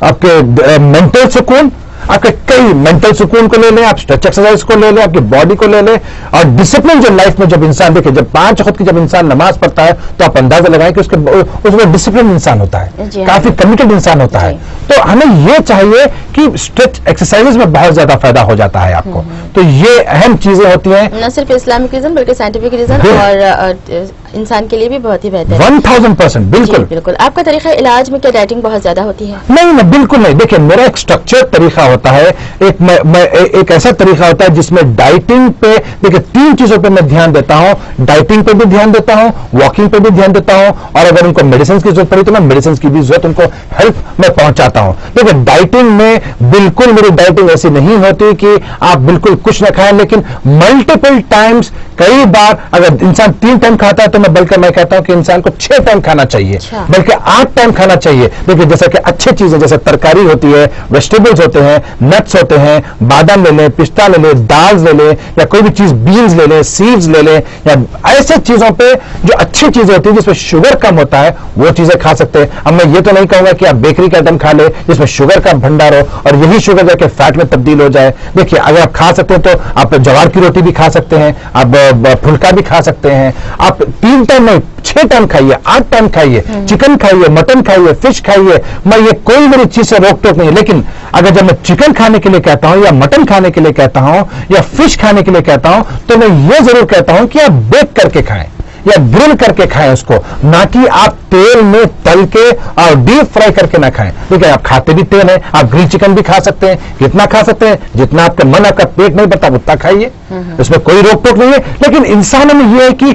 आपके मेंटल सुकून, आपके कई मेंटल सुकून को ले लें, आप स्ट्रेच एक्सरसाइज को ले लें, आपकी बॉडी को ले लें, और डिसिप्लिन जो लाइफ में जब इंसान देखे, जब 5 वक्त की जब इंसान नमाज पढ़ता है तो आप अंदाजा लगाएं कि उसमें डिसिप्लिन इंसान होता है, काफी कमिटेड इंसान होता है। तो हमें यह चाहिए कि स्ट्रेच एक्सरसाइज में बहुत ज्यादा फायदा हो जाता है आपको। तो ये अहम चीजें होती हैं, न सिर्फ इस्लामिक रीजन बल्कि साइंटिफिक रीजन और इंसान के लिए भी बहुत ही बेहतर है। 1000% बिल्कुल बिल्कुल। आपका तरीका इलाज में क्या डाइटिंग बहुत ज्यादा होती है? नहीं, बिल्कुल नहीं। देखिए, मेरा एक स्ट्रक्चर्ड तरीका होता है, एक ऐसा तरीका होता है जिसमें डाइटिंग पे, देखिए 3 चीजों पे मैं ध्यान देता हूं। डाइटिंग पे भी ध्यान देता हूं, वॉकिंग पे भी ध्यान देता हूं, और अगर उनको मेडिसिन की जरूरत पड़ी तो मैं मेडिसिन की भी जरूरत उनको हेल्प में पहुंचाता हूं। देखिए, डाइटिंग में बिल्कुल मेरी डाइटिंग ऐसी नहीं होती कि आप बिल्कुल कुछ न खाएं, लेकिन मल्टीपल टाइम्स, कई बार अगर इंसान 3 टाइम खाता है तो मैं कहता हूं कि इंसान को 6 टाइम खाना चाहिए, बल्कि 8 टाइम खाना चाहिए। देखिए, जैसे कि अच्छी चीजें, जैसे तरकारी होती है, वेजिटेबल्स होते हैं, नट्स होते हैं, बादाम ले लें, पिस्ता ले लें, दाल ले लें, या कोई भी चीज, बीन्स ले लें, सीड्स ले लें, या ऐसे चीजों पे जो अच्छी चीजें होती है जिसमें शुगर कम होता है, वो चीजें खा सकते हैं। अब मैं ये तो नहीं कहूंगा कि आप बेकरी का आइटम खा ले जिसमें शुगर का भंडार हो और यही शुगर जाके फैट में तब्दील हो जाए। देखिए, अगर आप खा सकते हैं तो आप ज्वार की रोटी भी खा सकते हैं, आप फुल्का भी खा सकते हैं। आप 3 टाइम नहीं, 6 टाइम खाइए, 8 टाइम खाइए, चिकन खाइए, मटन खाइए, फिश खाइए। मैं ये कोई मेरी चीज से रोक टोक नहीं है, लेकिन अगर जब मैं चिकन खाने के लिए कहता हूं, या मटन खाने के लिए कहता हूं, या फिश खाने के लिए कहता हूं, तो मैं ये जरूर कहता हूं कि आप बेक करके खाएं या ग्रिल करके खाएं उसको, ना कि आप तेल में तल के और डीप फ्राई करके ना खाएं। देखिए, आप खाते भी तेल है, आप ग्रिल चिकन भी खा सकते हैं, कितना खा सकते हैं, जितना आपका मन, आपका पेट नहीं भरता उतना खाइए, इसमें कोई रोक टोक नहीं है। लेकिन इंसानों में यह है कि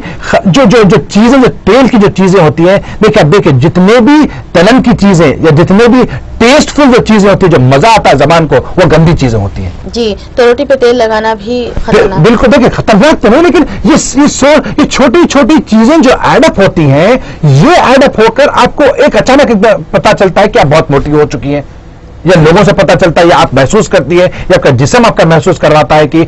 जो चीजें, जो तेल की जो चीजें होती हैं, देखिए आप देखिए, जितने भी तलन की चीजें या जितने भी टेस्टफुल जो चीजें होती है, जो मजा आता है जबान को, वो गंदी चीजें होती हैं। जी, तो रोटी पे तेल लगाना भी खतरनाक? बिल्कुल। देखिए, खतरनाक तो नहीं, लेकिन ये छोटी छोटी चीजें जो एडअप होती हैं, ये एडअप होकर आपको एक अचानक पता चलता है कि आप बहुत मोटी हो चुकी हैं, या लोगों से पता चलता है, या आप महसूस करती है, या आपका जिस्म आपका महसूस कर रहा है कि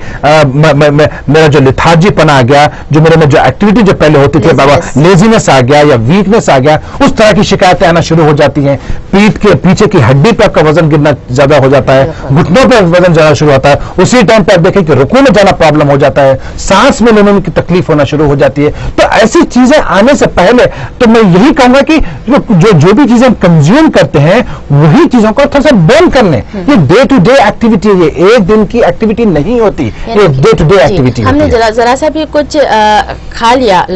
मेरा जो लिथार्जीपना आ गया, जो मेरे में जो एक्टिविटी जो पहले होती थी, बाबा लेजीनेस आ गया या वीकनेस आ गया, उस तरह की शिकायतें आना शुरू हो जाती हैं। पीठ के पीछे की हड्डी पे आपका वजन गिरना ज्यादा हो जाता है, घुटनों पे वजन ज्यादा शुरू होता है, उसी टाइम पे आप देखें कि रुकू में जाना प्रॉब्लम हो जाता है, सांस में लेने की तकलीफ होना शुरू हो जाती है। तो ऐसी चीजें आने से पहले तो मैं यही कहूंगा कि जो भी चीजें हम कंज्यूम करते हैं, वही चीजों को थोड़ा सा बंद कर लें। ये डे टू डे एक्टिविटी है, ये एक दिन की एक्टिविटी नहीं होती, ये डे टू डे एक्टिविटी। हमने जरा सा भी कुछ खा लिया,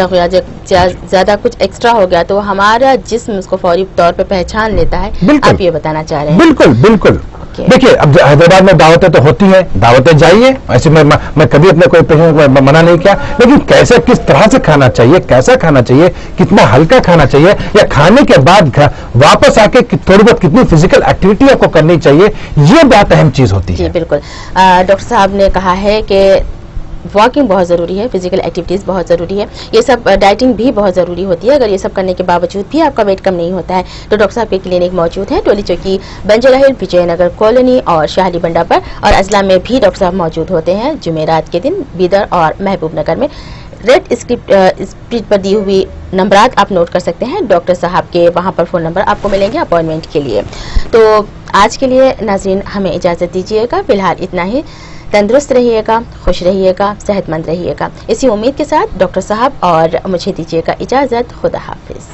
ज्यादा कुछ एक्स्ट्रा हो गया, तो हमारा जिस्म उसको फौरी तौर पे पहचान लेता है। आप ये बताना चाह रहे हैं? बिल्कुल बिल्कुल। देखिए, अब हैदराबाद में दावतें तो होती हैं, दावतें जाइए, ऐसे मैं कभी अपने कोई पेशेंट को मना नहीं किया, लेकिन कैसे, किस तरह से खाना चाहिए, कैसा खाना चाहिए, कितना हल्का खाना चाहिए, या खाने के बाद वापस आके थोड़ी बहुत कितनी फिजिकल एक्टिविटी आपको करनी चाहिए, ये बात अहम चीज होती है। जी बिल्कुल। डॉक्टर साहब ने कहा है कि वॉकिंग बहुत ज़रूरी है, फिजिकल एक्टिविटीज़ बहुत ज़रूरी है, ये सब डाइटिंग भी बहुत ज़रूरी होती है। अगर ये सब करने के बावजूद भी आपका वेट कम नहीं होता है तो डॉक्टर साहब के क्लिनिक मौजूद है, टोली चौकी, बंजारा हिल, विजयनगर कॉलोनी और शाहली बंडा पर, और अजला में भी डॉक्टर साहब मौजूद होते हैं जुमेरात के दिन, बीदर और महबूब नगर में। रेड स्क्रिप्ट पर दी हुई नंबरात आप नोट कर सकते हैं, डॉक्टर साहब के वहाँ पर फ़ोन नंबर आपको मिलेंगे अपॉइंटमेंट के लिए। तो आज के लिए नाज़रीन हमें इजाज़त दीजिएगा, फिलहाल इतना ही। तंदुरुस्त रहिएगा, खुश रहिएगा, सेहतमंद रहिएगा, इसी उम्मीद के साथ डॉक्टर साहब और मुझे दीजिएगा इजाज़त। खुदा हाफिज़।